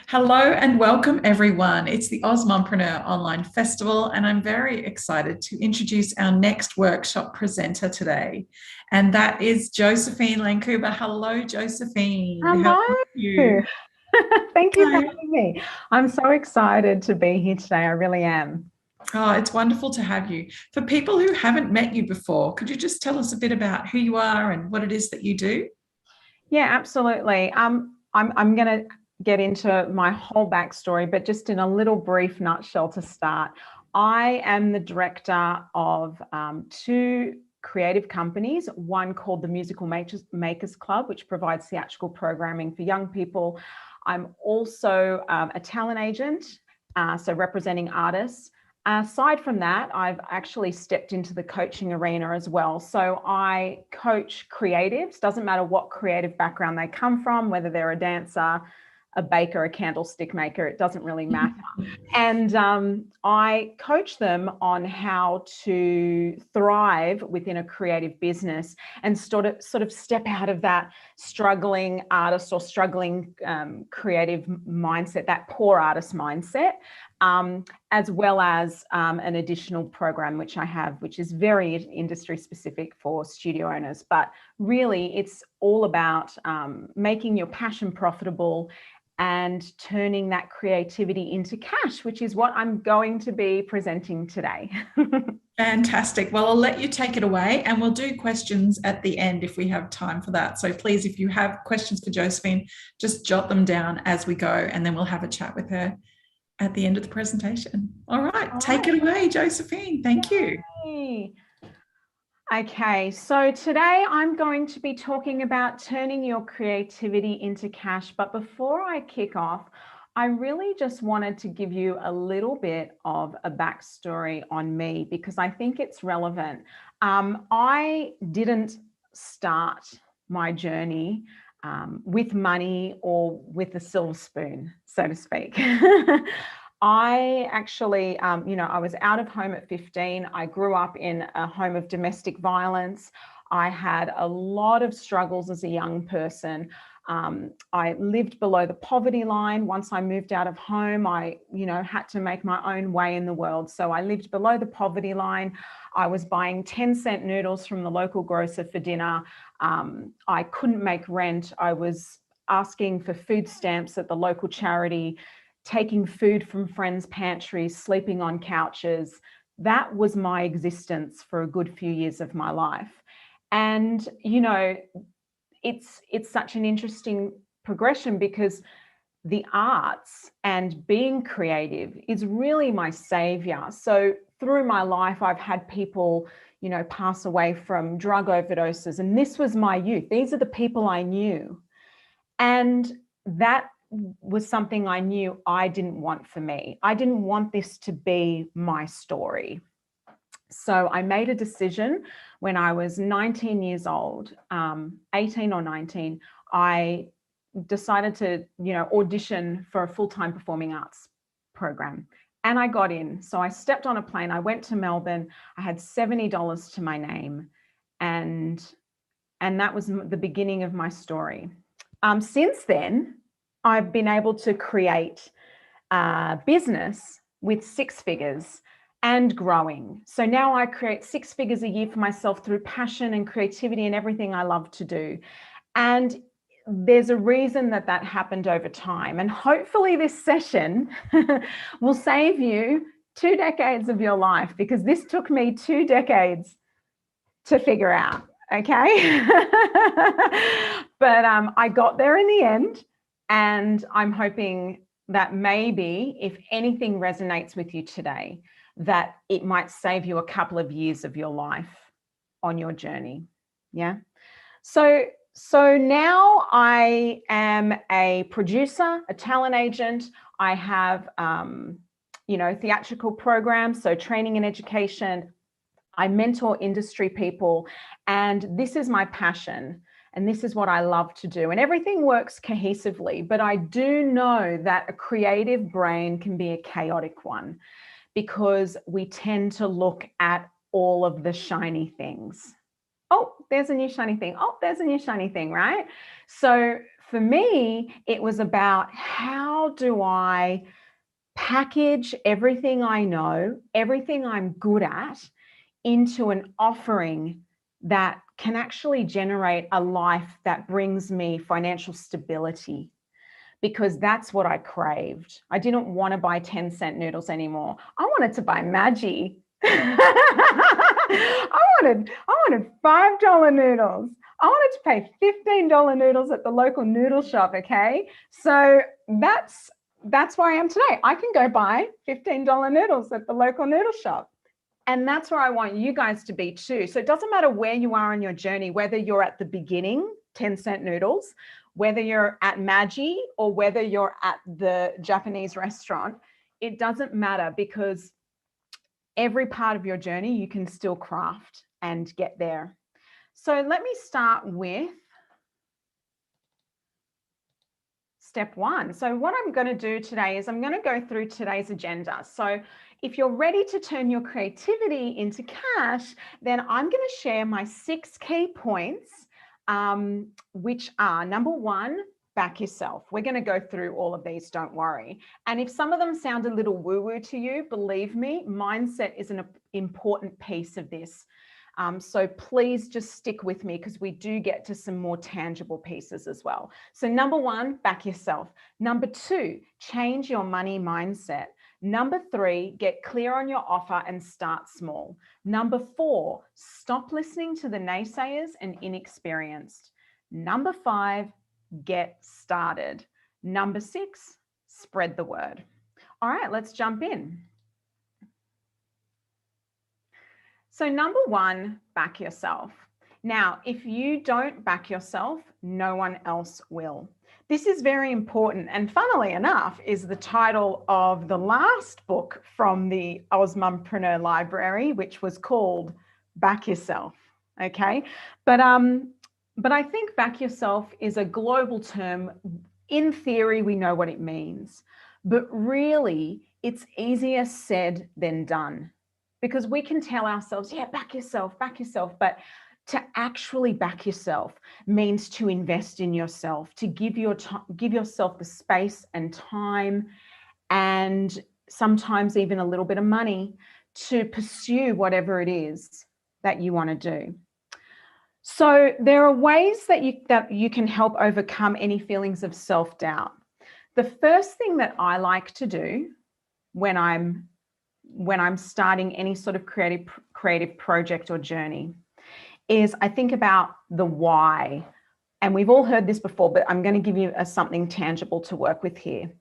Hello and welcome, everyone. It's the Mompreneur Online Festival, and I'm very excited to introduce our next workshop presenter today. And that is Josephine Lancuba. Hello, Josephine. How Hello. are you? Thank you for Hi. having me. I'm so excited to be here today. I really am. Oh, it's wonderful to have you. For people who haven't met you before, could you just tell us a bit about who you are and what it is that you do? Yeah, absolutely. I'm going to get into my whole backstory, but just in a little brief nutshell to start. I am the director of two creative companies, one called the Makers Club, which provides theatrical programming for young people. I'm also a talent agent, so representing artists. Aside from that, I've actually stepped into the coaching arena as well. So I coach creatives, doesn't matter what creative background they come from, whether they're a dancer, a baker, a candlestick maker, it doesn't really matter. And I coach them on how to thrive within a creative business and sort of step out of that struggling artist or struggling creative mindset, that poor artist mindset, as well as an additional program which I have, which is very industry specific for studio owners. But really, it's all about making your passion profitable and turning that creativity into cash, which is what I'm going to be presenting today. Fantastic. Well, I'll let you take it away and we'll do questions at the end if we have time for that. So please, if you have questions for Josephine, just jot them down as we go and then we'll have a chat with her at the end of the presentation. All right, All take right. it away, Josephine. Thank you. Yay. Okay, so today I'm going to be talking about turning your creativity into cash. But before I kick off, I really just wanted to give you a little bit of a backstory on me because I think it's relevant. I didn't start my journey with money or with a silver spoon, so to speak. I actually, I was out of home at 15. I grew up in a home of domestic violence. I had a lot of struggles as a young person. I lived below the poverty line. Once I moved out of home, I, had to make my own way in the world. So I lived below the poverty line. I was buying 10-cent noodles from the local grocer for dinner. I couldn't make rent. I was asking for food stamps at the local charity, taking food from friends' pantries, sleeping on couches. That was my existence for a good few years of my life. And, it's such an interesting progression because the arts and being creative is really my savior. So through my life, I've had people, pass away from drug overdoses. And this was my youth. These are the people I knew. And that was something I knew I didn't want for me. I didn't want this to be my story. So I made a decision when I was 19 years old, 18 or 19. I decided to, audition for a full-time performing arts program. And I got in. So I stepped on a plane. I went to Melbourne. I had $70 to my name. And that was the beginning of my story. Since then, I've been able to create a business with six figures and growing. So now I create six figures a year for myself through passion and creativity and everything I love to do. And there's a reason that happened over time. And hopefully this session will save you 2 decades of your life, because this took me 2 decades to figure out. Okay. But I got there in the end, and I'm hoping that maybe if anything resonates with you today, that it might save you a couple of years of your life on your journey. Yeah. So now I am a producer, a talent agent. I have, theatrical programs, so training and education. I mentor industry people, and this is my passion. And this is what I love to do. And everything works cohesively, but I do know that a creative brain can be a chaotic one because we tend to look at all of the shiny things. Oh, there's a new shiny thing. Oh, there's a new shiny thing, right? So For me, it was about how do I package everything I know, everything I'm good at, into an offering that can actually generate a life that brings me financial stability, because that's what I craved. I didn't want to buy 10-cent noodles anymore. I wanted to buy Maggi. I wanted $5 noodles. I wanted to pay $15 noodles at the local noodle shop, okay? So that's where I am today. I can go buy $15 noodles at the local noodle shop. And that's where I want you guys to be too. So it doesn't matter where you are on your journey, whether you're at the beginning, 10-cent noodles, whether you're at Maggi or whether you're at the Japanese restaurant, it doesn't matter, because every part of your journey you can still craft and get there. So let me start with step one. So what I'm going to do today is I'm going to go through today's agenda. So if you're ready to turn your creativity into cash, then I'm going to share my 6 key points, which are: number one, back yourself. We're going to go through all of these, don't worry. And if some of them sound a little woo-woo to you, believe me, mindset is an important piece of this. So please just stick with me, because we do get to some more tangible pieces as well. So number one, back yourself. Number two, change your money mindset. Number three, get clear on your offer and start small. Number four, stop listening to the naysayers and inexperienced. Number five, get started. Number six, spread the word. All right, let's jump in. So number one, back yourself. Now, if you don't back yourself, no one else will. This is very important, and funnily enough, is the title of the last book from the Mumpreneur Library, which was called Back Yourself. Okay, but I think back yourself is a global term. In theory, we know what it means, but really, it's easier said than done. Because we can tell ourselves, yeah, back yourself, but to actually back yourself means to invest in yourself, to give yourself the space and time, and sometimes even a little bit of money to pursue whatever it is that you want to do. So there are ways that you can help overcome any feelings of self-doubt. The first thing that I like to do when I'm starting any sort of creative project or journey is I think about the why. And we've all heard this before, but I'm going to give you something tangible to work with here.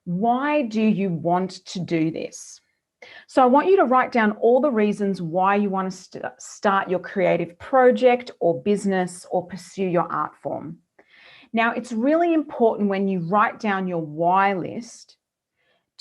Why do you want to do this? So I want you to write down all the reasons why you want to start your creative project or business or pursue your art form. Now, it's really important when you write down your why list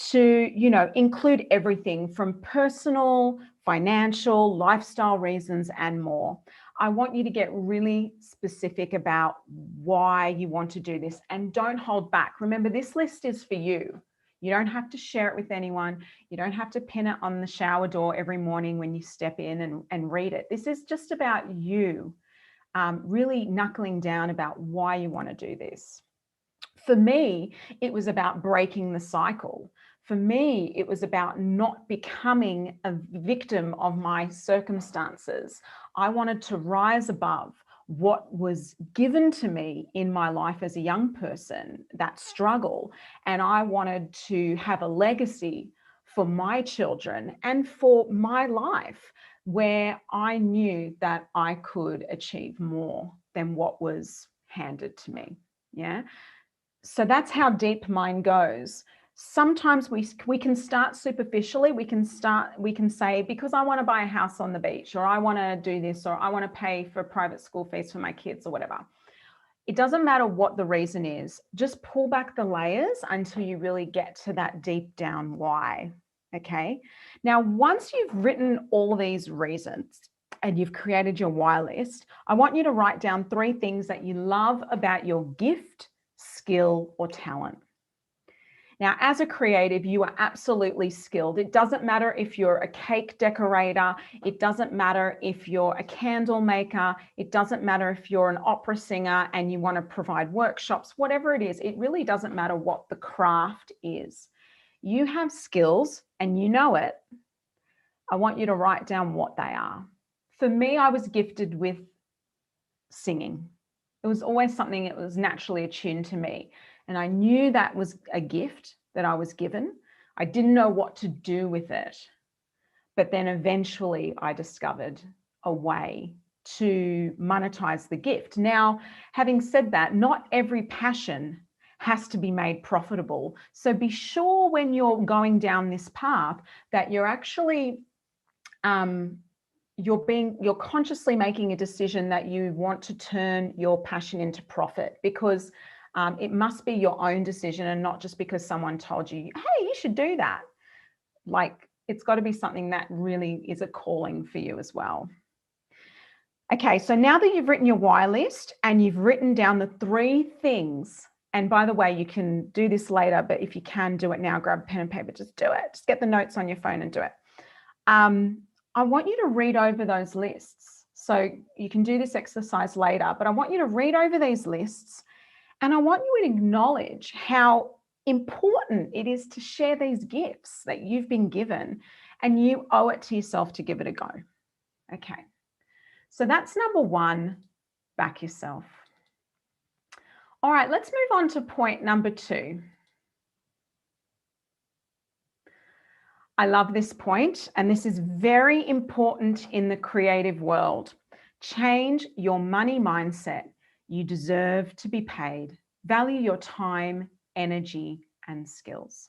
to, include everything from personal, financial, lifestyle reasons and more. I want you to get really specific about why you want to do this, and don't hold back. Remember, this list is for you. You don't have to share it with anyone. You don't have to pin it on the shower door every morning when you step in and read it. This is just about you, really knuckling down about why you want to do this. For me, it was about breaking the cycle. For me, it was about not becoming a victim of my circumstances. I wanted to rise above what was given to me in my life as a young person, that struggle. And I wanted to have a legacy for my children and for my life where I knew that I could achieve more than what was handed to me. Yeah. So that's how deep mine goes. Sometimes we can start superficially. We can say, because I want to buy a house on the beach, or I want to do this, or I want to pay for private school fees for my kids, or whatever. It doesn't matter what the reason is. Just pull back the layers until you really get to that deep down why. Okay. Now, once you've written all these reasons and you've created your why list, I want you to write down 3 things that you love about your gift, skill, or talent. Now, as a creative, you are absolutely skilled. It doesn't matter if you're a cake decorator. It doesn't matter if you're a candle maker. It doesn't matter if you're an opera singer and you want to provide workshops, whatever it is. It really doesn't matter what the craft is. You have skills and you know it. I want you to write down what they are. For me, I was gifted with singing. It was always something that was naturally attuned to me. And I knew that was a gift that I was given. I didn't know what to do with it. But then eventually I discovered a way to monetize the gift. Now, having said that, not every passion has to be made profitable. So be sure when you're going down this path that you're actually you're consciously making a decision that you want to turn your passion into profit, because it must be your own decision and not just because someone told you, hey, you should do that. Like, it's got to be something that really is a calling for you as well. Okay, so now that you've written your why list and you've written down the 3 things, and by the way, you can do this later, but if you can do it now, grab a pen and paper, just do it. Just get the notes on your phone and do it. I want you to read over those lists. So you can do this exercise later, but I want you to read over these lists, and I want you to acknowledge how important it is to share these gifts that you've been given, and you owe it to yourself to give it a go. Okay, so that's number 1, back yourself. All right, let's move on to point number 2. I love this point, and this is very important in the creative world. Change your money mindset. You deserve to be paid. Value your time, energy, and skills.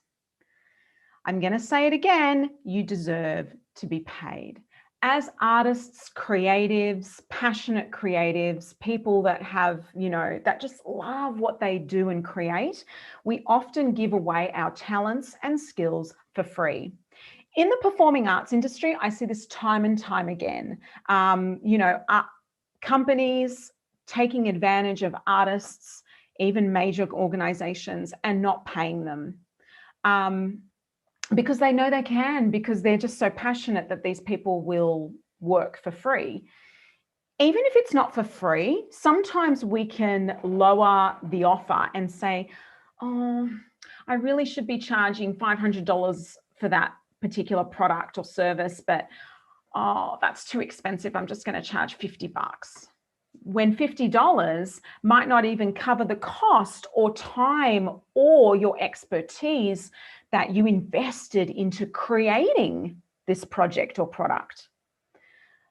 I'm going to say it again. You deserve to be paid. As artists, creatives, passionate creatives, people that have, that just love what they do and create, we often give away our talents and skills for free. In the performing arts industry, I see this time and time again. Companies taking advantage of artists, even major organizations, and not paying them. Because they know they can, because they're just so passionate that these people will work for free. Even if it's not for free, sometimes we can lower the offer and say, oh, I really should be charging $500 for that particular product or service, but oh, that's too expensive. I'm just going to charge $50. When $50 might not even cover the cost or time or your expertise that you invested into creating this project or product.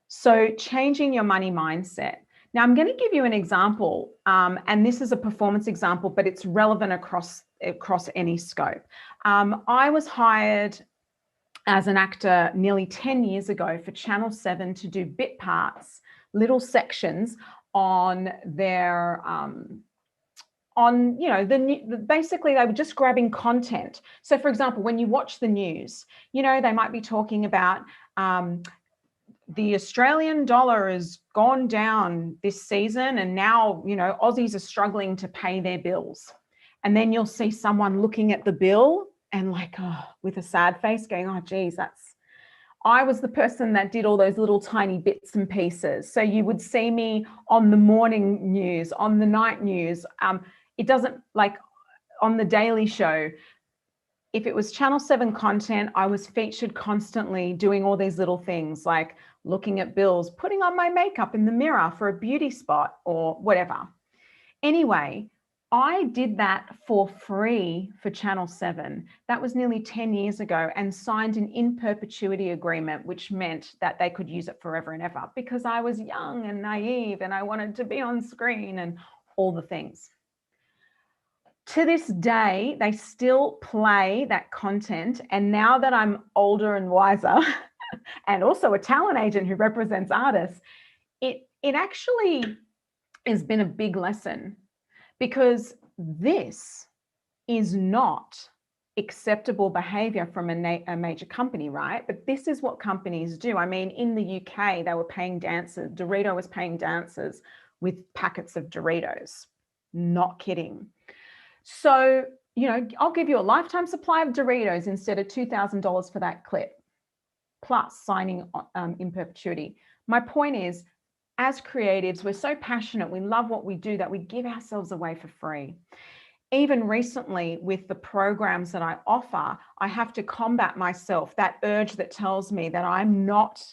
So changing your money mindset. Now I'm going to give you an example, and this is a performance example, but it's relevant across any scope. I was hired as an actor nearly 10 years ago for Channel 7 to do bit parts, little sections on their basically they were just grabbing content. So for example, when you watch the news, they might be talking about the Australian dollar has gone down this season, and now Aussies are struggling to pay their bills. And then you'll see someone looking at the bill and with a sad face going, oh geez, I was the person that did all those little tiny bits and pieces. So you would see me on the morning news, on the night news. It doesn't, on the Daily Show. If it was Channel 7 content, I was featured constantly doing all these little things like looking at bills, putting on my makeup in the mirror for a beauty spot or whatever. Anyway, I did that for free for Channel 7. That was nearly 10 years ago, and signed an in perpetuity agreement, which meant that they could use it forever and ever, because I was young and naive and I wanted to be on screen and all the things. To this day, they still play that content. And now that I'm older and wiser and also a talent agent who represents artists, it actually has been a big lesson, because this is not acceptable behavior from a major company, right? But this is what companies do. I mean, in the UK, they were paying dancers, Dorito was paying dancers with packets of Doritos. Not kidding. So you know, I'll give you a lifetime supply of Doritos instead of $2,000 for that clip, plus signing in perpetuity. My point is, as creatives, we're so passionate, we love what we do, that we give ourselves away for free. Even recently with the programs that I offer, I have to combat myself, that urge that tells me that I'm not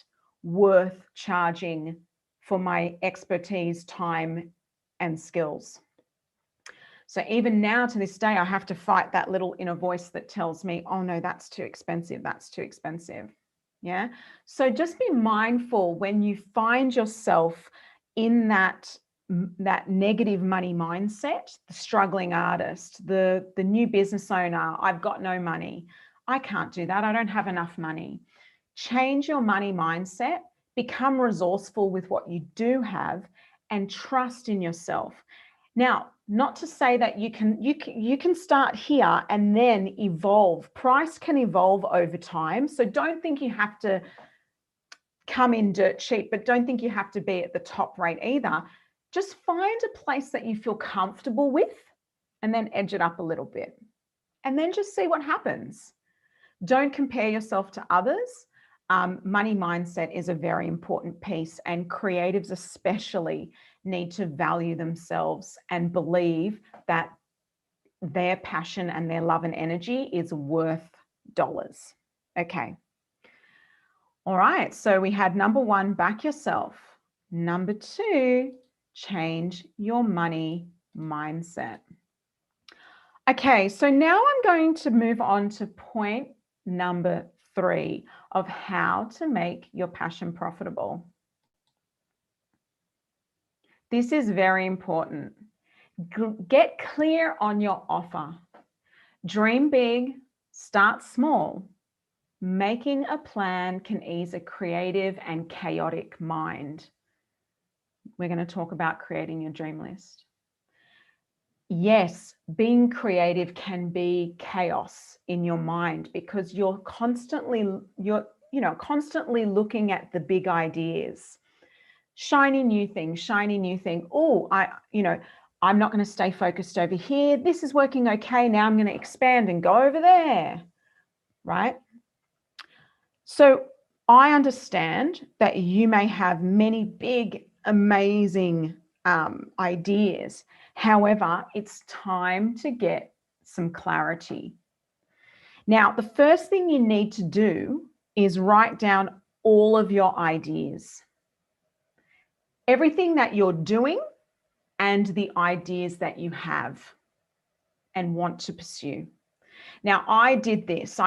worth charging for my expertise, time, and skills. So even now to this day, I have to fight that little inner voice that tells me, oh no, that's too expensive. That's too expensive. Yeah. So just be mindful when you find yourself in that negative money mindset, the struggling artist, the new business owner, I've got no money. I can't do that. I don't have enough money. Change your money mindset, become resourceful with what you do have, and trust in yourself. Now, not to say that you can start here and then evolve. Price can evolve over time. So don't think you have to come in dirt cheap, but don't think you have to be at the top rate either. Just find a place that you feel comfortable with and then edge it up a little bit. And then just see what happens. Don't compare yourself to others. Money mindset is a very important piece, and creatives especially need to value themselves and believe that their passion and their love and energy is worth dollars. Okay. All right. So we had number one, back yourself. Number two, change your money mindset. Okay. So now I'm going to move on to point number three of how to make your passion profitable. This is very important. Get clear on your offer. Dream big, start small. Making a plan can ease a creative and chaotic mind. We're going to talk about creating your dream list. Yes, being creative can be chaos in your mind because you're constantly looking at the big ideas. Shiny new thing. Oh, I'm not going to stay focused over here. This is working okay. Now I'm going to expand and go over there, right? So I understand that you may have many big, amazing ideas. However, it's time to get some clarity. Now, the first thing you need to do is write down all of your ideas. Everything that you're doing and the ideas that you have and want to pursue. Now, I did this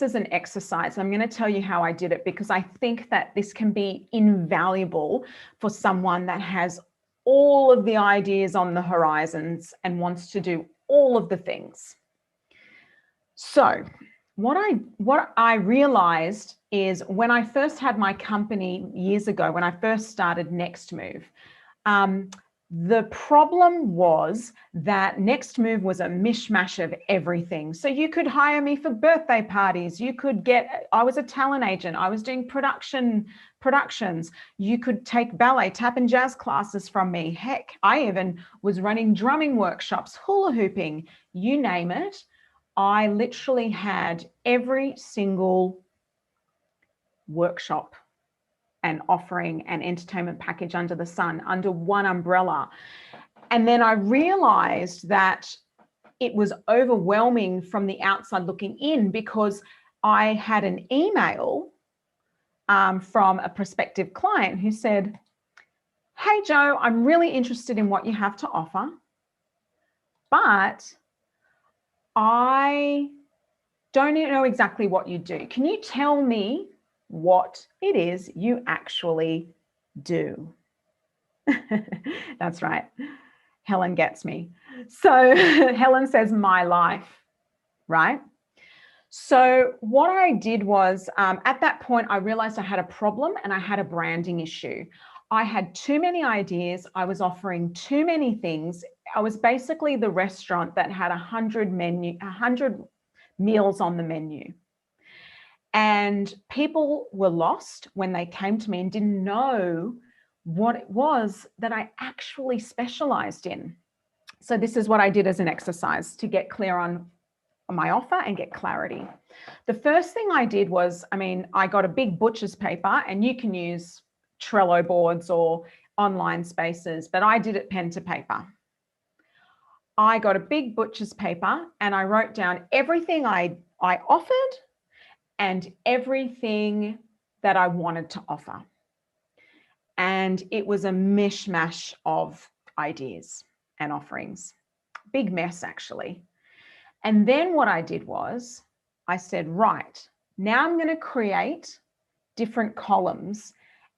as an exercise. I'm going to tell you how I did it because I think that this can be invaluable for someone that has all of the ideas on the horizons and wants to do all of the things. So what I realized is when I first had my company years ago, when I first started Next Move, the problem was that Next Move was a mishmash of everything. So you could hire me for birthday parties. I was a talent agent. I was doing productions. You could take ballet, tap and jazz classes from me. Heck, I even was running drumming workshops, hula hooping, you name it. I literally had every single workshop and offering an entertainment package under the sun, under one umbrella. And then I realized that it was overwhelming from the outside looking in because I had an email from a prospective client who said, "Hey, Joe, I'm really interested in what you have to offer, but I don't know exactly what you do. Can you tell me what it is you actually do?" That's right. Helen gets me. So Helen says, "My life," right? So what I did was at that point, I realized I had a problem and I had a branding issue. I had too many ideas. I was offering too many things. I was basically the restaurant that had 100 meals on the menu. And people were lost when they came to me and didn't know what it was that I actually specialized in. So this is what I did as an exercise to get clear on my offer and get clarity. The first thing I did was, I got a big butcher's paper, and you can use Trello boards or online spaces, but I did it pen to paper. I got a big butcher's paper and I wrote down everything I offered and everything that I wanted to offer. And it was a mishmash of ideas and offerings. Big mess, actually. And then what I did was I said, right, now I'm going to create different columns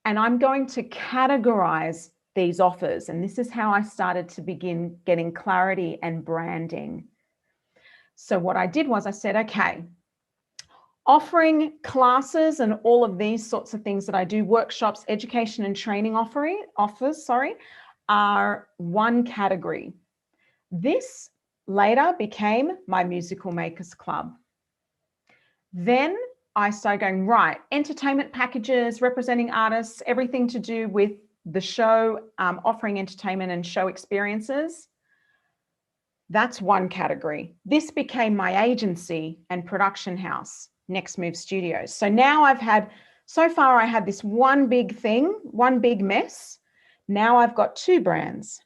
and I'm going to categorize these offers. And this is how I started to begin getting clarity and branding. So what I did was I said, okay, offering classes and all of these sorts of things that I do, workshops, education and training offers, are one category. This later became my Musical Makers Club. Then I started going, right, entertainment packages, representing artists, everything to do with the show, offering entertainment and show experiences. That's one category. This became my agency and production house, Next Move Studios. So now so far I had this one big thing, one big mess. Now I've got two brands.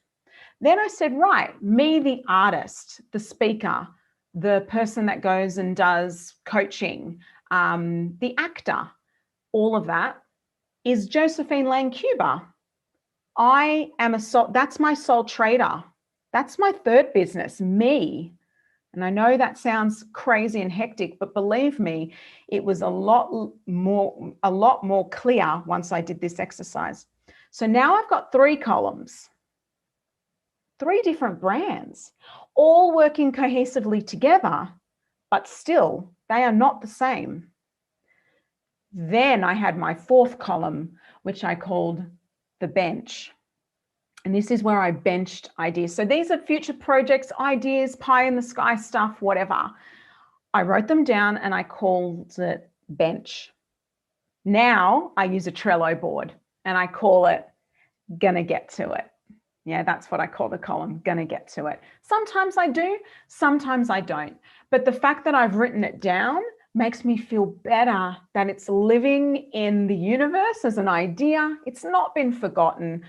Then I said, right, me, the artist, the speaker, the person that goes and does coaching, the actor, all of that is Josephine Lancuba. That's my sole trader. That's my third business, me. And I know that sounds crazy and hectic, but believe me, it was a lot more clear once I did this exercise. So now I've got 3 columns, 3 different brands, all working cohesively together, but still they are not the same. Then I had my 4th column, which I called the bench. And this is where I benched ideas. So these are future projects, ideas, pie in the sky stuff, whatever. I wrote them down and I called it bench. Now I use a Trello board and I call it gonna get to it. Yeah, that's what I call the column, gonna get to it. Sometimes I do, sometimes I don't. But the fact that I've written it down makes me feel better that it's living in the universe as an idea. It's not been forgotten.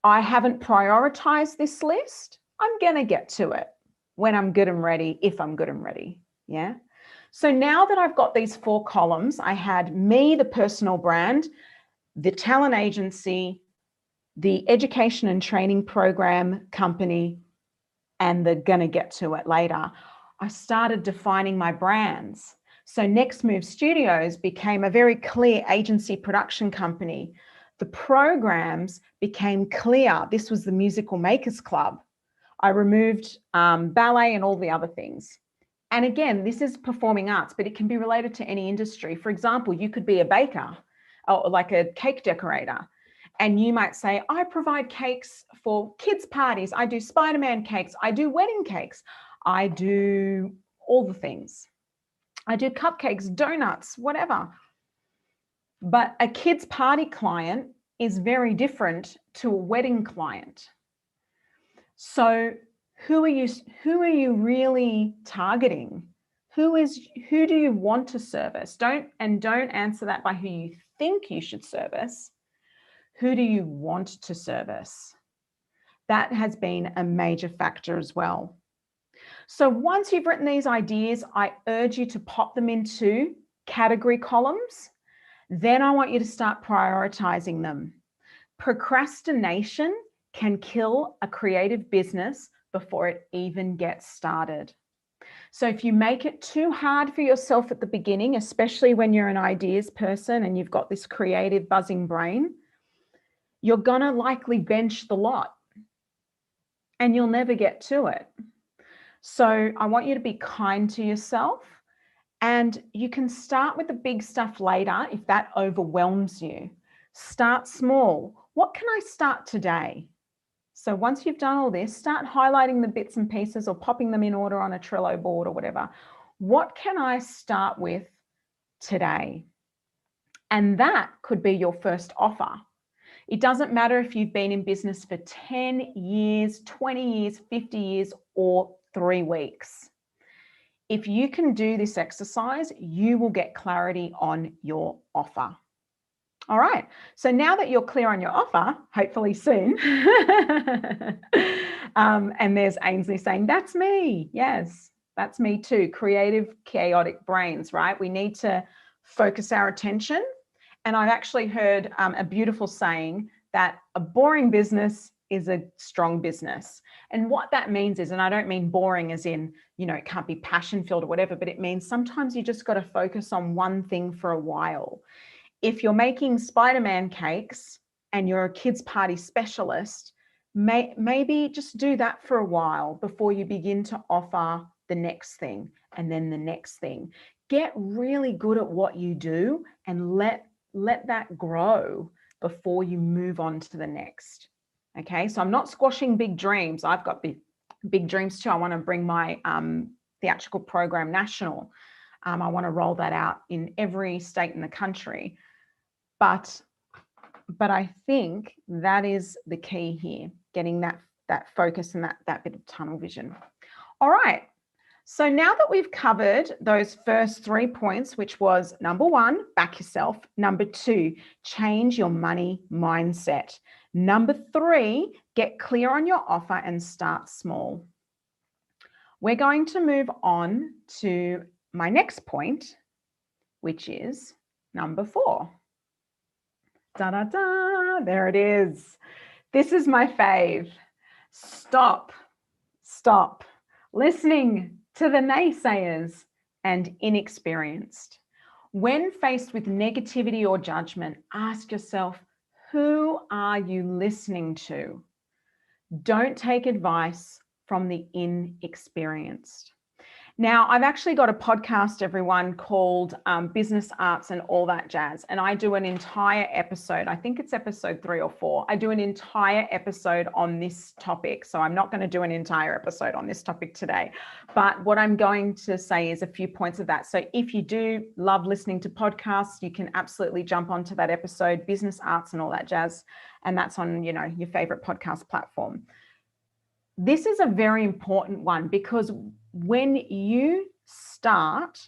I haven't prioritized this list. I'm going to get to it when I'm good and ready, if I'm good and ready. Yeah. So now that I've got these 4 columns, I had me, the personal brand, the talent agency, the education and training program company, and the gonna get to it later. I started defining my brands. So Next Move Studios became a very clear agency production company. The programs became clear. This was the Musical Makers Club. I removed ballet and all the other things. And again, this is performing arts, but it can be related to any industry. For example, you could be a baker or like a cake decorator. And you might say, I provide cakes for kids' parties. I do Spider-Man cakes. I do wedding cakes. I do all the things. I do cupcakes, donuts, whatever. But a kids' party client is very different to a wedding client. So who are you really targeting? Who do you want to service? Don't answer that by who you think you should service. Who do you want to service? That has been a major factor as well. So once you've written these ideas, I urge you to pop them into category columns. Then I want you to start prioritizing them. Procrastination can kill a creative business before it even gets started. So if you make it too hard for yourself at the beginning, especially when you're an ideas person and you've got this creative buzzing brain, you're going to likely bench the lot and you'll never get to it. So I want you to be kind to yourself, and you can start with the big stuff later if that overwhelms you. Start small. What can I start today? So once you've done all this, start highlighting the bits and pieces or popping them in order on a Trello board or whatever. What can I start with today? And that could be your first offer. It doesn't matter if you've been in business for 10 years, 20 years, 50 years, or 3 weeks. If you can do this exercise, you will get clarity on your offer. All right, so now that you're clear on your offer, hopefully soon, and there's Ainsley saying, that's me. Yes, that's me too. Creative, chaotic brains, right? We need to focus our attention. And I've actually heard a beautiful saying that a boring business is a strong business. And what that means is, and I don't mean boring as in, you know, it can't be passion filled or whatever, but it means sometimes you just got to focus on one thing for a while. If you're making Spider-Man cakes and you're a kids' party specialist, maybe just do that for a while before you begin to offer the next thing and then the next thing. Get really good at what you do and let that grow before you move on to the next. Okay, so I'm not squashing big dreams. I've got big dreams too. I want to bring my theatrical program national. I want to roll that out in every state in the country. But I think that is the key here, getting that focus and that bit of tunnel vision. All right. So now that we've covered those first 3 points, which was number 1, back yourself. Number 2, change your money mindset. Number 3, get clear on your offer and start small. We're going to move on to my next point, which is number 4. Da, da, da, there it is. This is my fave. Stop listening to the naysayers and inexperienced. When faced with negativity or judgment, ask yourself, who are you listening to? Don't take advice from the inexperienced. Now, I've actually got a podcast, everyone, called Business Arts and All That Jazz. And I do an entire episode. I think it's episode 3 or 4. I do an entire episode on this topic. So I'm not going to do an entire episode on this topic today. But what I'm going to say is a few points of that. So if you do love listening to podcasts, you can absolutely jump onto that episode, Business Arts and All That Jazz. And that's on, you know, your favorite podcast platform. This is a very important one because when you start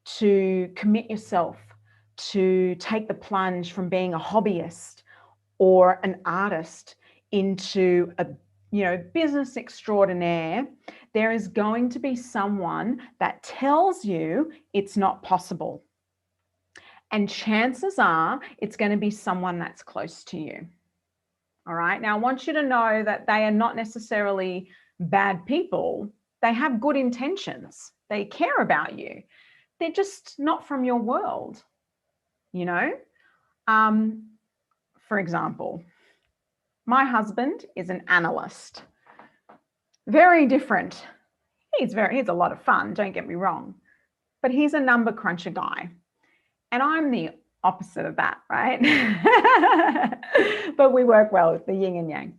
to commit yourself to take the plunge from being a hobbyist or an artist into a, you know, business extraordinaire, there is going to be someone that tells you it's not possible. And chances are it's going to be someone that's close to you. All right. Now, I want you to know that they are not necessarily bad people. They have good intentions. They care about you. They're just not from your world, you know. For example, my husband is an analyst. Very different. He's a lot of fun, don't get me wrong. But he's a number cruncher guy. And I'm the opposite of that, right? But we work well with the yin and yang.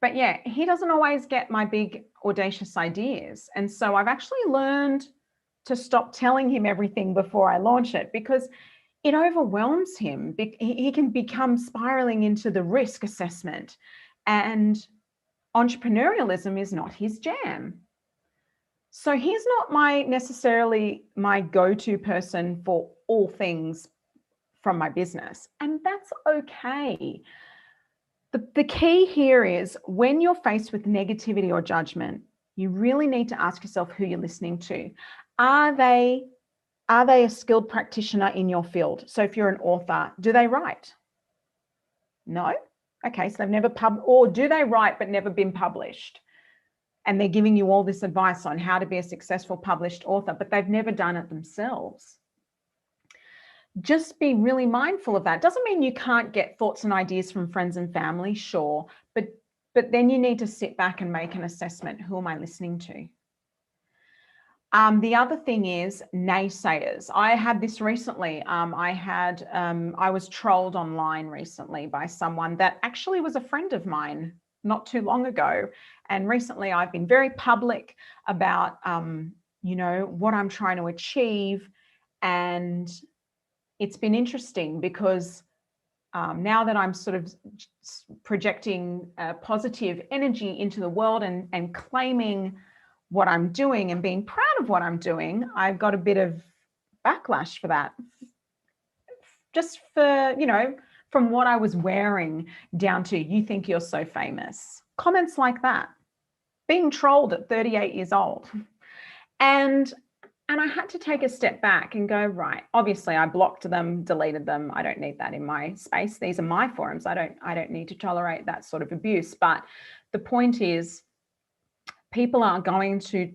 But yeah, he doesn't always get my big audacious ideas. And so I've actually learned to stop telling him everything before I launch it because it overwhelms him. He can become spiraling into the risk assessment, and entrepreneurialism is not his jam. So he's not necessarily my go-to person for all things from my business, and that's okay. The key here is when you're faced with negativity or judgment, you really need to ask yourself who you're listening to. Are they a skilled practitioner in your field? So if you're an author, do they write? No? Okay, so they've never or do they write but never been published? And they're giving you all this advice on how to be a successful published author, but they've never done it themselves. Just be really mindful of that. Doesn't mean you can't get thoughts and ideas from friends and family, sure, but then you need to sit back and make an assessment. Who am I listening to? The other thing is naysayers. I had this recently. I was trolled online recently by someone that actually was a friend of mine not too long ago. And recently I've been very public about, you know, what I'm trying to achieve. And it's been interesting because now that I'm sort of projecting positive energy into the world and claiming what I'm doing and being proud of what I'm doing, I got a bit of backlash for that. Just for, from what I was wearing down to, you think you're so famous. Comments like that. Being trolled at 38 years old. And I had to take a step back and go, right, obviously I blocked them, deleted them. I don't need that in my space. These are my forums. I don't need to tolerate that sort of abuse. But the point is, people are going to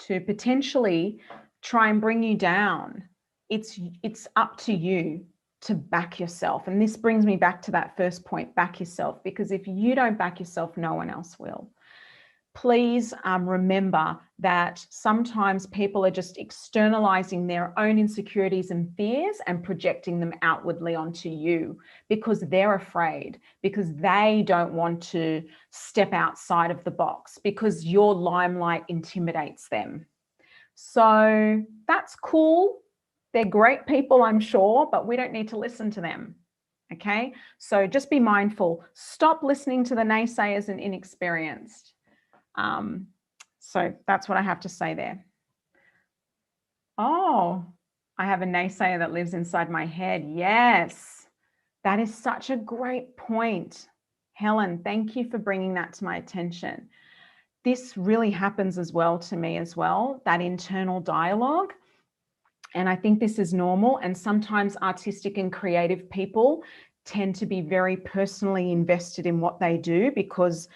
potentially try and bring you down. It's up to you to back yourself. And this brings me back to that first point, back yourself, because if you don't back yourself, no one else will. Please remember that sometimes people are just externalizing their own insecurities and fears and projecting them outwardly onto you because they're afraid, because they don't want to step outside of the box, because your limelight intimidates them. So that's cool. They're great people, I'm sure, but we don't need to listen to them. Okay? So just be mindful. Stop listening to the naysayers and inexperienced. So that's what I have to say there. Oh, I have a naysayer that lives inside my head. Yes, that is such a great point. Helen, thank you for bringing that to my attention. This really happens as well to me as well, that internal dialogue. And I think this is normal. And sometimes artistic and creative people tend to be very personally invested in what they do, because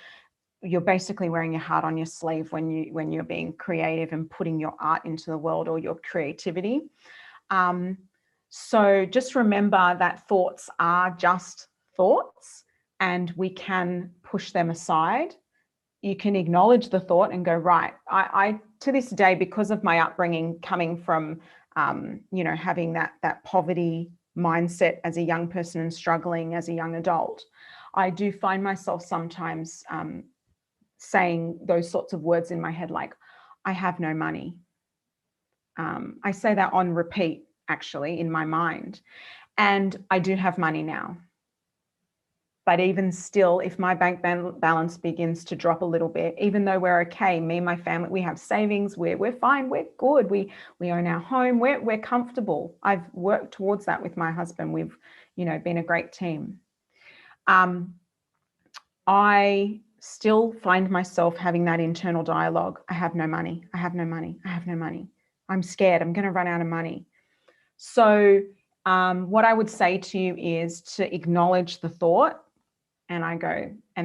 you're basically wearing your heart on your sleeve when you're being creative and putting your art into the world, or your creativity. So just remember that thoughts are just thoughts, and we can push them aside. You can acknowledge the thought and go, right, I to this day, because of my upbringing coming from, having that poverty mindset as a young person and struggling as a young adult, I do find myself sometimes saying those sorts of words in my head, like, I have no money. I say that on repeat, actually, in my mind. And I do have money now. But even still, if my bank balance begins to drop a little bit, even though we're okay, me and my family, we have savings, we're fine, we're good, we own our home, we're comfortable. I've worked towards that with my husband. We've, been a great team. I still find myself having that internal dialogue. I have no money. I have no money. I have no money. I'm scared. I'm going to run out of money. So what I would say to you is to acknowledge the thought, and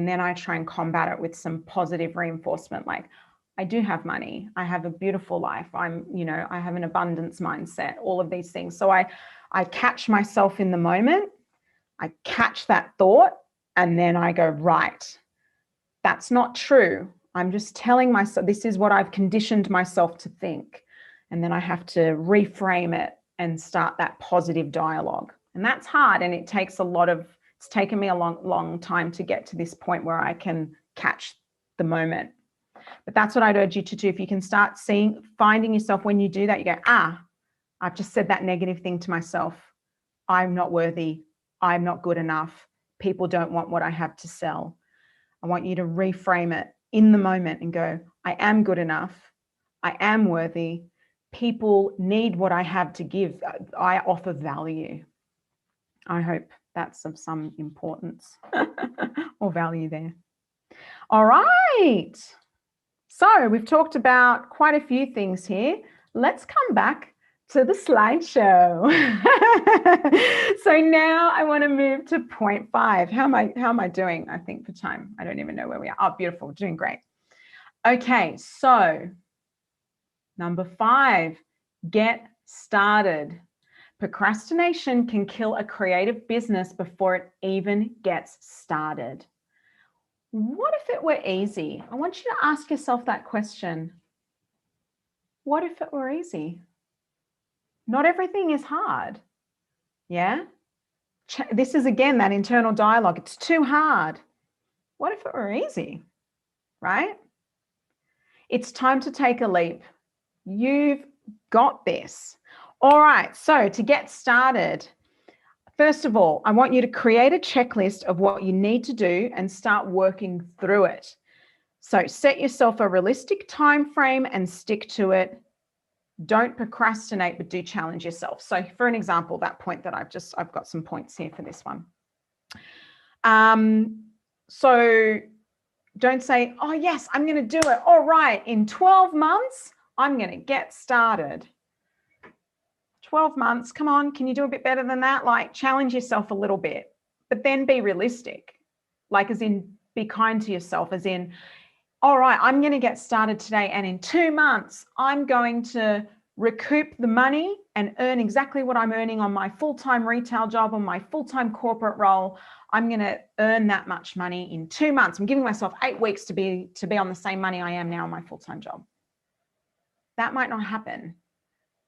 then I try and combat it with some positive reinforcement. Like, I do have money. I have a beautiful life. I have an abundance mindset, all of these things. So I catch myself in the moment. I catch that thought, and then I go, right, that's not true. I'm just telling myself, this is what I've conditioned myself to think. And then I have to reframe it and start that positive dialogue. And that's hard. And it's taken me a long time to get to this point where I can catch the moment. But that's what I'd urge you to do. If you can start finding yourself when you do that, you go, I've just said that negative thing to myself. I'm not worthy. I'm not good enough. People don't want what I have to sell. I want you to reframe it in the moment and go, I am good enough. I am worthy. People need what I have to give. I offer value. I hope that's of some importance or value there. All right. So we've talked about quite a few things here. Let's come back to the slideshow. So now I want to move to point 5. How am I doing, I think, for time? I don't even know where we are. Oh, beautiful. We're doing great. Okay, so number 5, get started. Procrastination can kill a creative business before it even gets started. What if it were easy? I want you to ask yourself that question. What if it were easy? Not everything is hard. Yeah? This is, again, that internal dialogue. It's too hard. What if it were easy? Right? It's time to take a leap. You've got this. All right. So to get started, first of all, I want you to create a checklist of what you need to do and start working through it. So set yourself a realistic time frame and stick to it. Don't procrastinate, but do challenge yourself. So for an example, that point that I've got some points here for this one. So don't say, oh yes, I'm going to do it. All right, in 12 months, I'm going to get started. 12 months, come on, can you do a bit better than that? Like, challenge yourself a little bit, but then be realistic. Like, as in, be kind to yourself, as in, all right, I'm going to get started today, and in 2 months, I'm going to recoup the money and earn exactly what I'm earning on my full-time retail job, on my full-time corporate role. I'm going to earn that much money in 2 months. I'm giving myself 8 weeks to be on the same money I am now on my full-time job. That might not happen.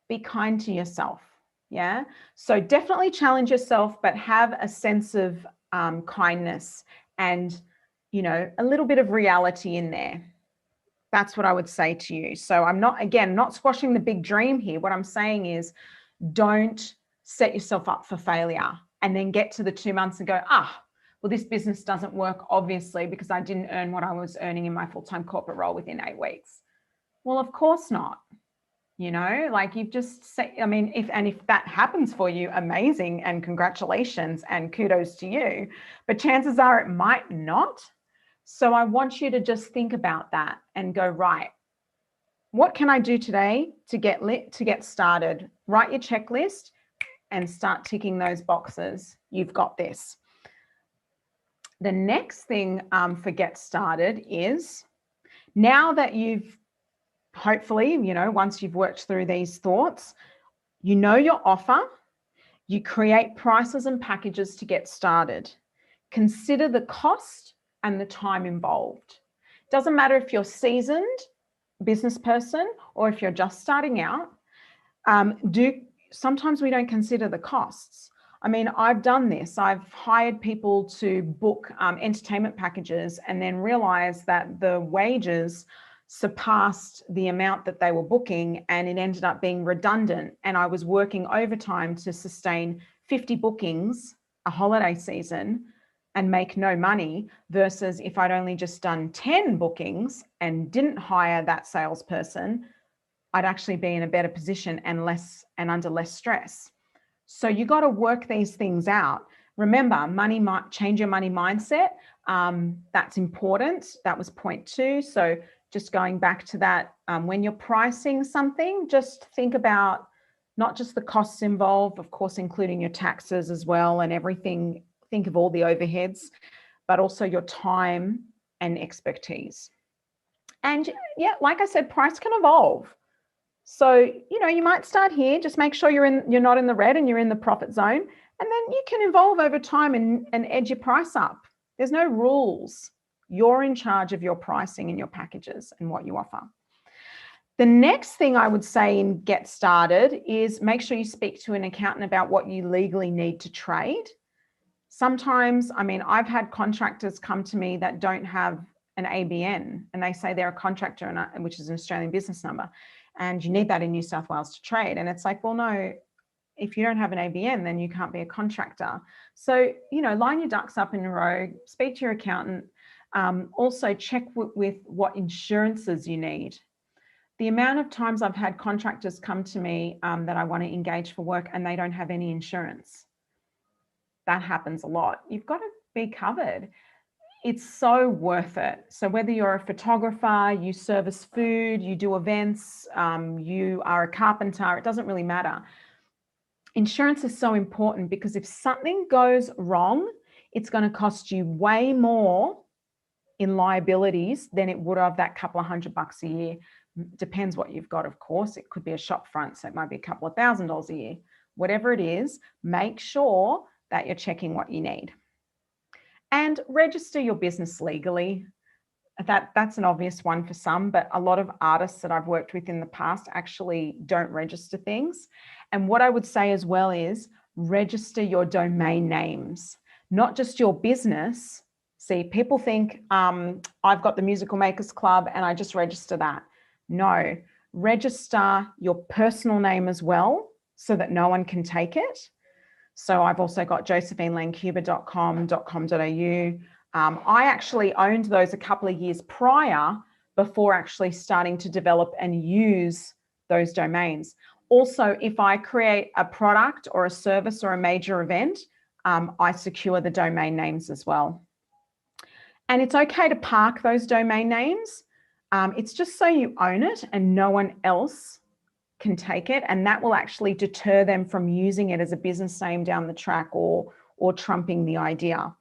Be kind to yourself. Yeah. So definitely challenge yourself, but have a sense of kindness and, you know, a little bit of reality in there. That's what I would say to you. So I'm not, again, not squashing the big dream here. What I'm saying is, don't set yourself up for failure and then get to the 2 months and go, well, this business doesn't work, obviously, because I didn't earn what I was earning in my full-time corporate role within 8 weeks. Well, of course not. You know, like, you've just said, I mean, if that happens for you, amazing, and congratulations and kudos to you, but chances are it might not. So I want you to just think about that and go, right, what can I do today to get started? Write your checklist and start ticking those boxes. You've got this. The next thing for get started is, now that you've hopefully, you know, once you've worked through these thoughts, you know your offer, you create prices and packages to get started. Consider the cost and the time involved. Doesn't matter if you're seasoned business person or if you're just starting out. Sometimes we don't consider the costs. I mean, I've done this. I've hired people to book entertainment packages and then realized that the wages surpassed the amount that they were booking, and it ended up being redundant. And I was working overtime to sustain 50 bookings a holiday season and make no money, versus if I'd only just done 10 bookings and didn't hire that salesperson, I'd actually be in a better position and under less stress. So you got to work these things out. Remember, change your money mindset. That's important. That was point 2. So just going back to that, when you're pricing something, just think about not just the costs involved, of course, including your taxes as well and everything. Think of all the overheads, but also your time and expertise. And yeah, like I said, price can evolve. So, you know, you might start here, just make sure you're not in the red and you're in the profit zone. And then you can evolve over time and edge your price up. There's no rules. You're in charge of your pricing and your packages and what you offer. The next thing I would say in get started is make sure you speak to an accountant about what you legally need to trade. Sometimes, I mean, I've had contractors come to me that don't have an ABN and they say they're a contractor, which is an Australian business number, and you need that in New South Wales to trade. And it's like, well, no, if you don't have an ABN, then you can't be a contractor. So, you know, line your ducks up in a row, speak to your accountant. Also check with what insurances you need. The amount of times I've had contractors come to me that I want to engage for work and they don't have any insurance. That happens a lot. You've got to be covered. It's so worth it. So whether you're a photographer, you service food, you do events, you are a carpenter, it doesn't really matter. Insurance is so important because if something goes wrong, it's going to cost you way more in liabilities than it would have that couple of $100 a year. Depends what you've got, of course. It could be a shop front, so it might be a couple of $1,000s a year. Whatever it is, make sure that you're checking what you need. And register your business legally. That's an obvious one for some, but a lot of artists that I've worked with in the past actually don't register things. And what I would say as well is register your domain names, not just your business. See, people think I've got the Musical Makers Club and I just register that. No, register your personal name as well so that no one can take it. So I've also got josephinelancuba.com.au. I actually owned those a couple of years prior before actually starting to develop and use those domains. Also, if I create a product or a service or a major event, I secure the domain names as well. And it's okay to park those domain names. It's just so you own it and no one else can take it. And that will actually deter them from using it as a business name down the track or trumping the idea.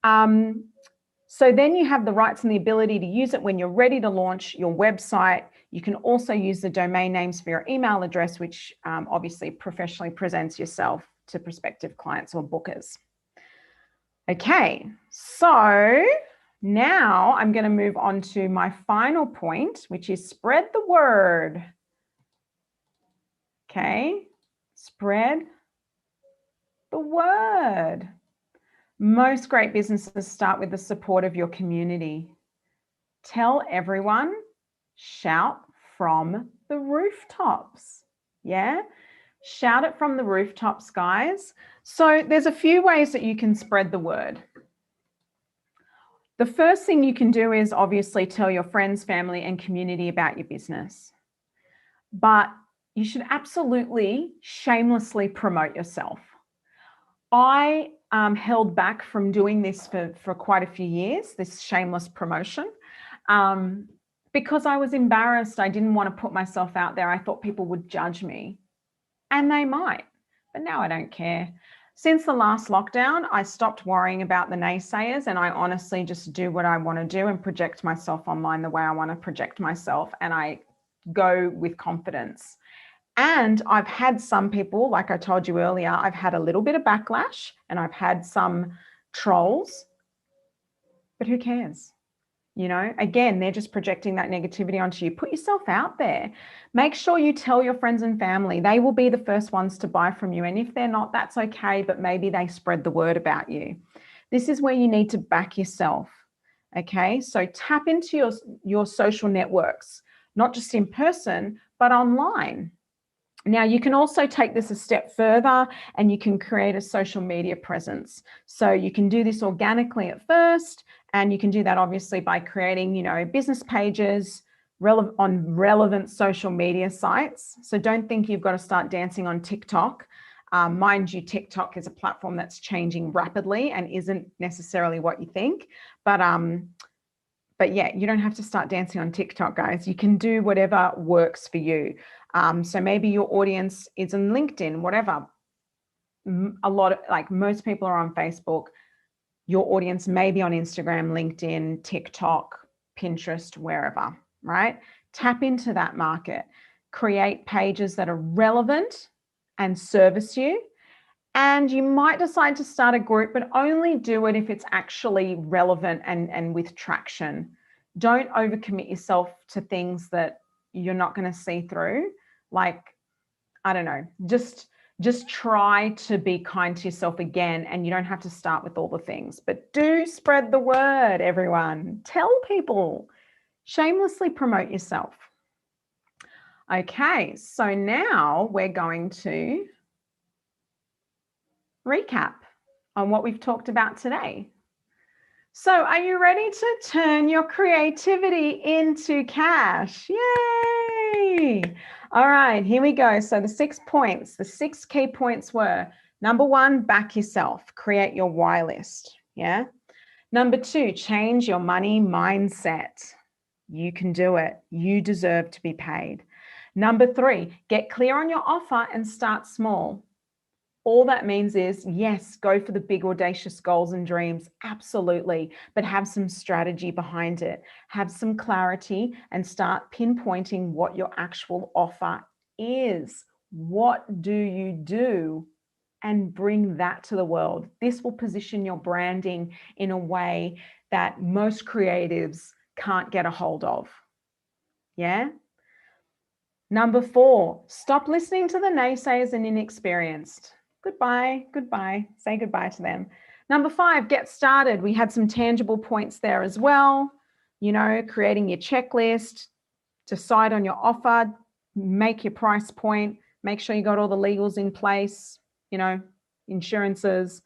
So then you have the rights and the ability to use it when you're ready to launch your website. You can also use the domain names for your email address, which obviously professionally presents yourself to prospective clients or bookers. Okay, so now I'm going to move on to my final point, which is spread the word. Okay, spread the word. Most great businesses start with the support of your community. Tell everyone, shout from the rooftops. Yeah, shout it from the rooftops, guys. So there's a few ways that you can spread the word. The first thing you can do is obviously tell your friends, family, and community about your business. But you should absolutely shamelessly promote yourself. I held back from doing this for quite a few years, this shameless promotion, because I was embarrassed. I didn't want to put myself out there. I thought people would judge me, and they might, but now I don't care. Since the last lockdown, I stopped worrying about the naysayers, and I honestly just do what I want to do and project myself online the way I want to project myself, and I go with confidence. And I've had some people, like I told you earlier, I've had a little bit of backlash and I've had some trolls, but who cares? You know, again, they're just projecting that negativity onto you. Put yourself out there. Make sure you tell your friends and family. They will be the first ones to buy from you. And if they're not, that's okay, but maybe they spread the word about you. This is where you need to back yourself. Okay, so tap into your social networks, not just in person, but online. Now, you can also take this a step further and you can create a social media presence. So you can do this organically at first, and you can do that obviously by creating, you know, business pages on relevant social media sites. So don't think you've got to start dancing on TikTok. Mind you, TikTok is a platform that's changing rapidly and isn't necessarily what you think. But yeah, you don't have to start dancing on TikTok, guys. You can do whatever works for you. So maybe your audience is on LinkedIn, whatever. Like most people are on Facebook. Your audience may be on Instagram, LinkedIn, TikTok, Pinterest, wherever, right? Tap into that market. Create pages that are relevant and service you. And you might decide to start a group, but only do it if it's actually relevant and with traction. Don't overcommit yourself to things that you're not going to see through. Like, I don't know, just try to be kind to yourself again, and you don't have to start with all the things, but do spread the word, everyone. Tell people, shamelessly promote yourself. Okay, so now we're going to recap on what we've talked about today. So are you ready to turn your creativity into cash? Yay! All right, here we go. So the 6 points, the 6 key points were, number 1, back yourself, create your why list. Yeah. Number 2, change your money mindset. You can do it. You deserve to be paid. Number 3, get clear on your offer and start small. All that means is, yes, go for the big audacious goals and dreams, absolutely, but have some strategy behind it. Have some clarity and start pinpointing what your actual offer is. What do you do? And bring that to the world. This will position your branding in a way that most creatives can't get a hold of. Yeah? Number 4, stop listening to the naysayers and inexperienced. Goodbye, goodbye. Say goodbye to them. Number 5, get started. We had some tangible points there as well. You know, creating your checklist, decide on your offer, make your price point, make sure you got all the legals in place, you know, insurances.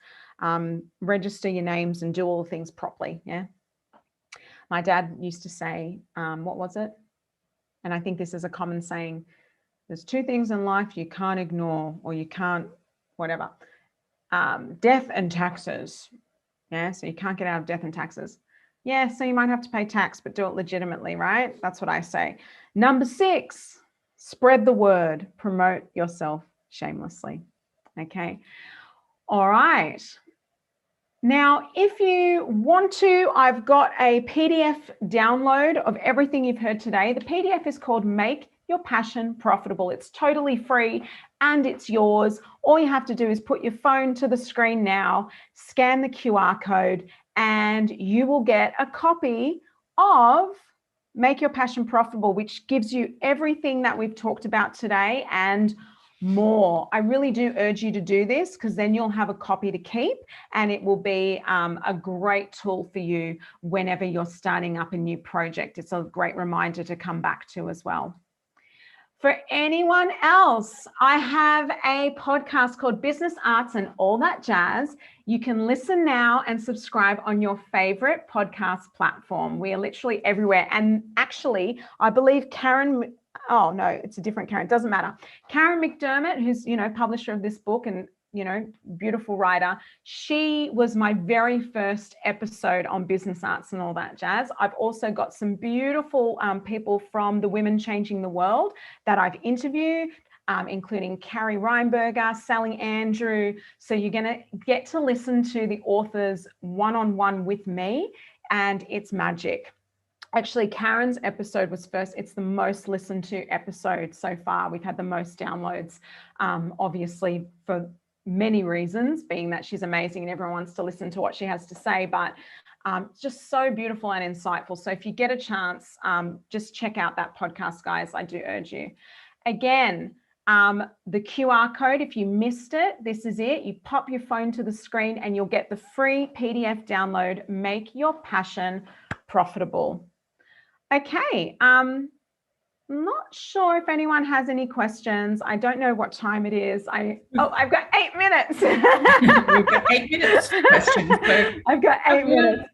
register your names and do all the things properly. Yeah. My dad used to say, what was it? And I think this is a common saying, there's two things in life you can't ignore, or you can't, whatever, death and taxes. Yeah, so you can't get out of death and taxes. Yeah, so you might have to pay tax, but do it legitimately, right? That's what I say. Number 6, spread the word, promote yourself shamelessly. Okay. All right. Now, if you want to, I've got a PDF download of everything you've heard today. The PDF is called Make Your Passion Profitable. It's totally free and it's yours. All you have to do is put your phone to the screen now, scan the QR code, and you will get a copy of Make Your Passion Profitable, which gives you everything that we've talked about today and more. I really do urge you to do this, because then you'll have a copy to keep, and it will be a great tool for you whenever you're starting up a new project. It's a great reminder to come back to as well. For anyone else, I have a podcast called Business Arts and All That Jazz. You can listen now and subscribe on your favorite podcast platform. We are literally everywhere. And actually, I believe Karen, oh no, it's a different Karen, it doesn't matter. Karen McDermott, who's, publisher of this book and, beautiful writer, she was my very first episode on Business Arts and All That Jazz. I've also got some beautiful people from the Women Changing the World that I've interviewed, including Carrie Reinberger, Sally Andrew. So you're going to get to listen to the authors one-on-one with me, and it's magic. Actually, Karen's episode was first. It's the most listened to episode so far. We've had the most downloads, obviously for many reasons, being that she's amazing and everyone wants to listen to what she has to say, but just so beautiful and insightful. So if you get a chance, just check out that podcast, guys. I do urge you. Again, the QR code, if you missed it, this is it. You pop your phone to the screen and you'll get the free PDF download, Make Your Passion Profitable. Okay, not sure if anyone has any questions. I don't know what time it is. I've got 8 minutes. We've got 8 minutes for questions. So I've got 8 minutes.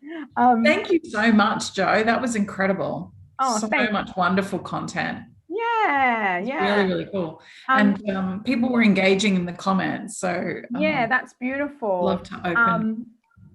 Thank you so much, Jo. That was incredible. Oh, so much wonderful content. Yeah. Really, really cool. And people were engaging in the comments. So yeah, that's beautiful. Love to open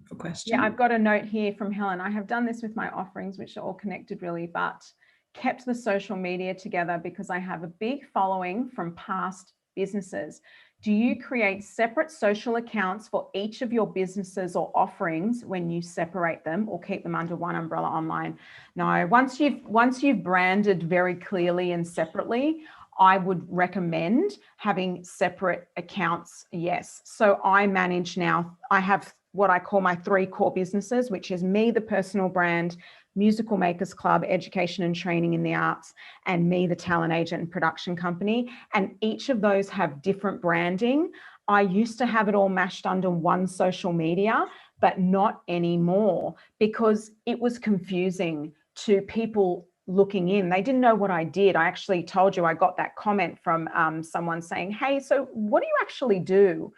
for questions. Yeah, I've got a note here from Helen. I have done this with my offerings, which are all connected really, but kept the social media together because I have a big following from past businesses. Do you create separate social accounts for each of your businesses or offerings when you separate them, or keep them under one umbrella online? No, once you've branded very clearly and separately, I would recommend having separate accounts. Yes. So I manage now, I have what I call my 3 core businesses, which is me, the personal brand, Musical Makers Club, education and training in the arts, and me, the talent agent and production company. And each of those have different branding. I used to have it all mashed under one social media, but not anymore, because it was confusing to people looking in. They didn't know what I did. I actually told you, I got that comment from someone saying, hey, so what do you actually do?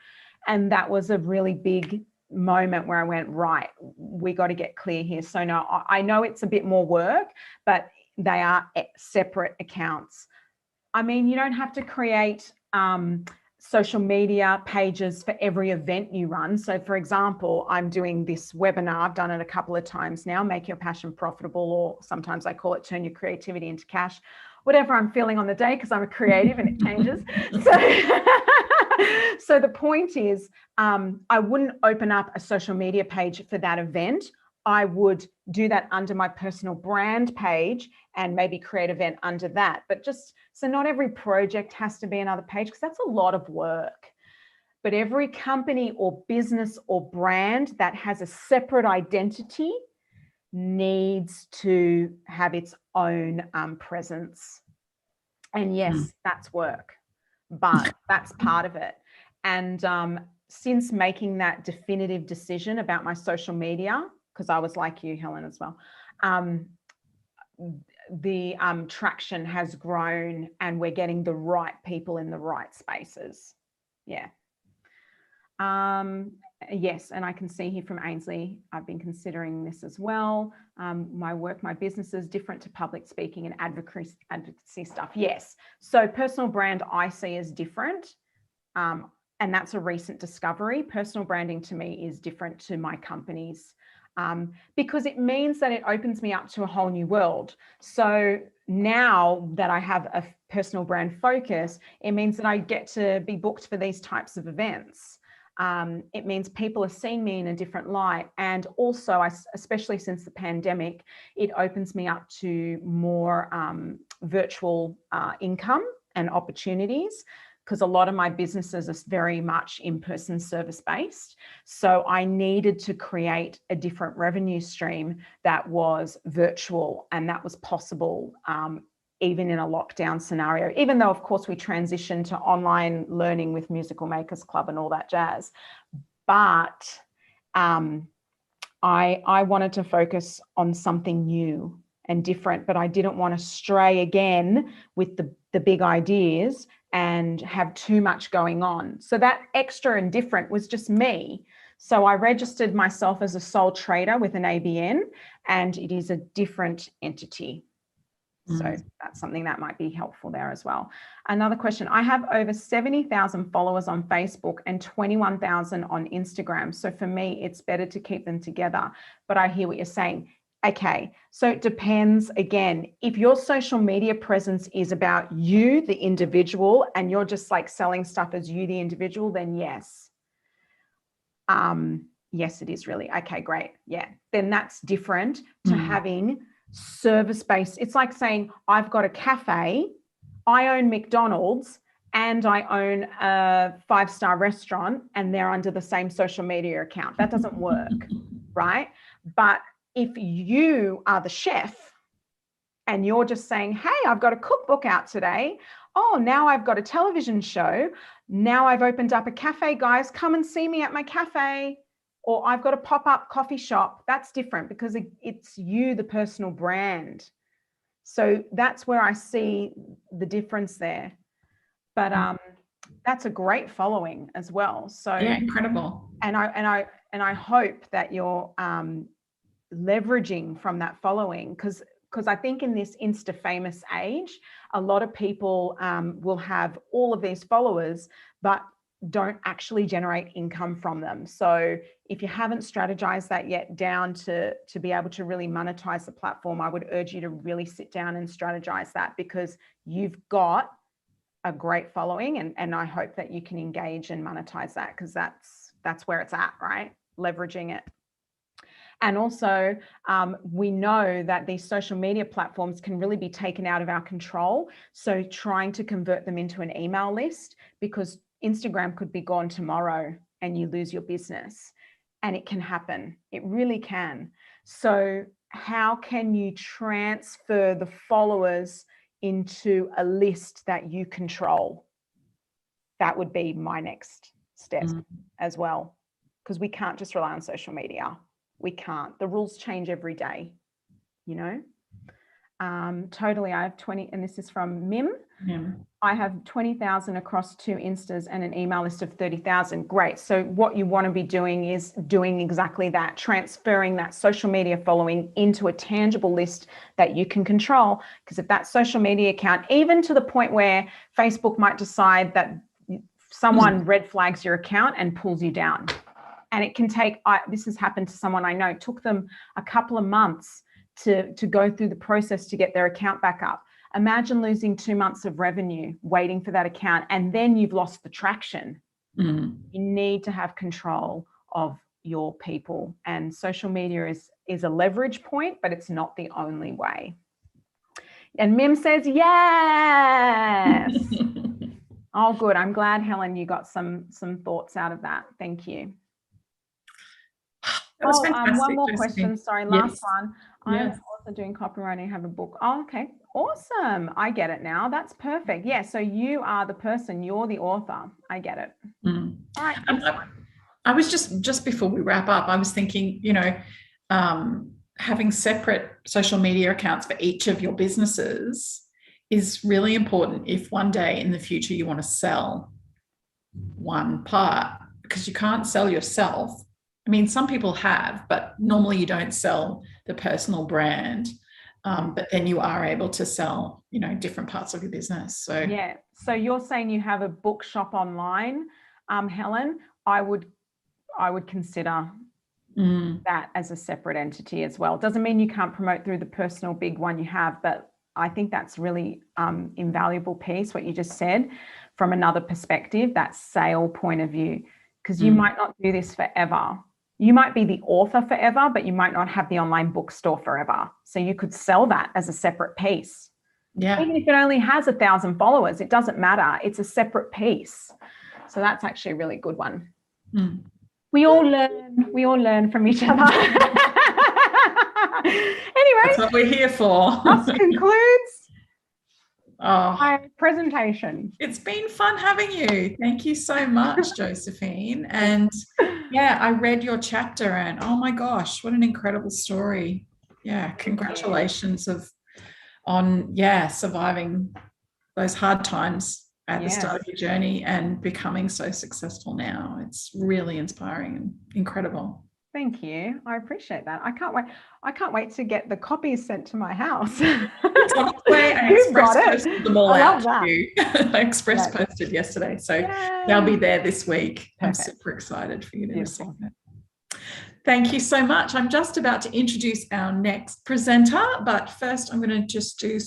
And that was a really big moment where I went, right, we got to get clear here. So now I know it's a bit more work, but they are separate accounts. I mean, you don't have to create social media pages for every event you run. So for example, I'm doing this webinar. I've done it a couple of times now, Make Your Passion Profitable, or sometimes I call it Turn Your Creativity into Cash, whatever I'm feeling on the day, because I'm a creative and it changes. So the point is, I wouldn't open up a social media page for that event. I would do that under my personal brand page and maybe create an event under that. But just, so not every project has to be another page, because that's a lot of work. But every company or business or brand that has a separate identity needs to have its own presence. And yes, that's work, but that's part of it. And since making that definitive decision about my social media, because I was like you, Helen, as well, the traction has grown and we're getting the right people in the right spaces. Yeah. Yes, and I can see here from Ainsley, I've been considering this as well. My business is different to public speaking and advocacy stuff. Yes, so personal brand I see as different, and that's a recent discovery. Personal branding to me is different to my company's, because it means that it opens me up to a whole new world. So now that I have a personal brand focus, it means that I get to be booked for these types of events. It means people are seeing me in a different light. And also, especially since the pandemic, it opens me up to more virtual income and opportunities, because a lot of my businesses are very much in-person service-based. So I needed to create a different revenue stream that was virtual, and that was possible even in a lockdown scenario, even though, of course, we transitioned to online learning with Musical Makers Club and all that jazz. But I wanted to focus on something new and different, but I didn't want to stray again with the big ideas and have too much going on. So that extra and different was just me. So I registered myself as a sole trader with an ABN, and it is a different entity. So that's something that might be helpful there as well. Another question, I have over 70,000 followers on Facebook and 21,000 on Instagram. So for me, it's better to keep them together. But I hear what you're saying. Okay, so it depends. Again, if your social media presence is about you, the individual, and you're just like selling stuff as you, the individual, then yes. Yes, it is really. Okay, great. Yeah, then that's different to having service-based. It's like saying, I've got a cafe, I own McDonald's, and I own a 5-star restaurant, and they're under the same social media account. That doesn't work, right? But if you are the chef and you're just saying, hey, I've got a cookbook out today. Oh, now I've got a television show. Now I've opened up a cafe, guys, come and see me at my cafe. Or I've got a pop-up coffee shop. That's different because it's you, the personal brand. So that's where I see the difference there. But that's a great following as well. So yeah, incredible. And I hope that you're leveraging from that following, because I think in this Insta famous age, a lot of people will have all of these followers, but don't actually generate income from them. So if you haven't strategized that yet down to be able to really monetize the platform, I would urge you to really sit down and strategize that, because you've got a great following, and I hope that you can engage and monetize that, because that's where it's at, right? Leveraging it. And also, we know that these social media platforms can really be taken out of our control. So trying to convert them into an email list, because Instagram could be gone tomorrow and you lose your business, and it can happen. It really can. So how can you transfer the followers into a list that you control? That would be my next step as well, because we can't just rely on social media. We can't. The rules change every day, you know. Totally. I have 20, and this is from Mim. Yeah. I have 20,000 across 2 Instas and an email list of 30,000. Great. So what you want to be doing is doing exactly that, transferring that social media following into a tangible list that you can control. Because if that social media account, even to the point where Facebook might decide that someone red flags your account and pulls you down, and it can take, this has happened to someone I know, it took them a couple of months to go through the process to get their account back up. Imagine losing 2 months of revenue waiting for that account, and then you've lost the traction. You need to have control of your people, and social media is a leverage point, but it's not the only way. And Mim says, yes. Oh, good. I'm glad, Helen, you got some thoughts out of that. Thank you. That was fantastic, one more Josephine. question. Sorry, last one. Yes. I'm also doing copywriting, have a book. Oh, okay. Awesome. I get it now. That's perfect. Yeah. So you are the person, you're the author. I get it. All right. I was just before we wrap up, I was thinking, you know, having separate social media accounts for each of your businesses is really important if one day in the future you want to sell one part. because you can't sell yourself. I mean, some people have, but normally you don't sell the personal brand. But then you are able to sell, different parts of your business. So yeah. So you're saying you have a bookshop online, Helen. I would consider that as a separate entity as well. Doesn't mean you can't promote through the personal big one you have, but I think that's really invaluable piece, what you just said, from another perspective, that sale point of view, because you might not do this forever. You might be the author forever, but you might not have the online bookstore forever. So you could sell that as a separate piece. Yeah. Even if it only has 1,000 followers, it doesn't matter. It's a separate piece. So that's actually a really good one. We all learn from each other. Anyway, that's what we're here for. that concludes Oh, my presentation. it's been fun having you. Thank you so much, Josephine. And yeah, I read your chapter and oh my gosh, what an incredible story. Yeah, congratulations on surviving those hard times at the start of your journey and becoming so successful now. It's really inspiring and incredible. Thank you. I appreciate that. I can't wait to get the copies sent to my house. It's on its way. I express posted them all out to you. I express posted yesterday. So they'll be there this week. Perfect. I'm super excited for you to receive it. Thank you so much. I'm just about to introduce our next presenter, but first I'm going to just do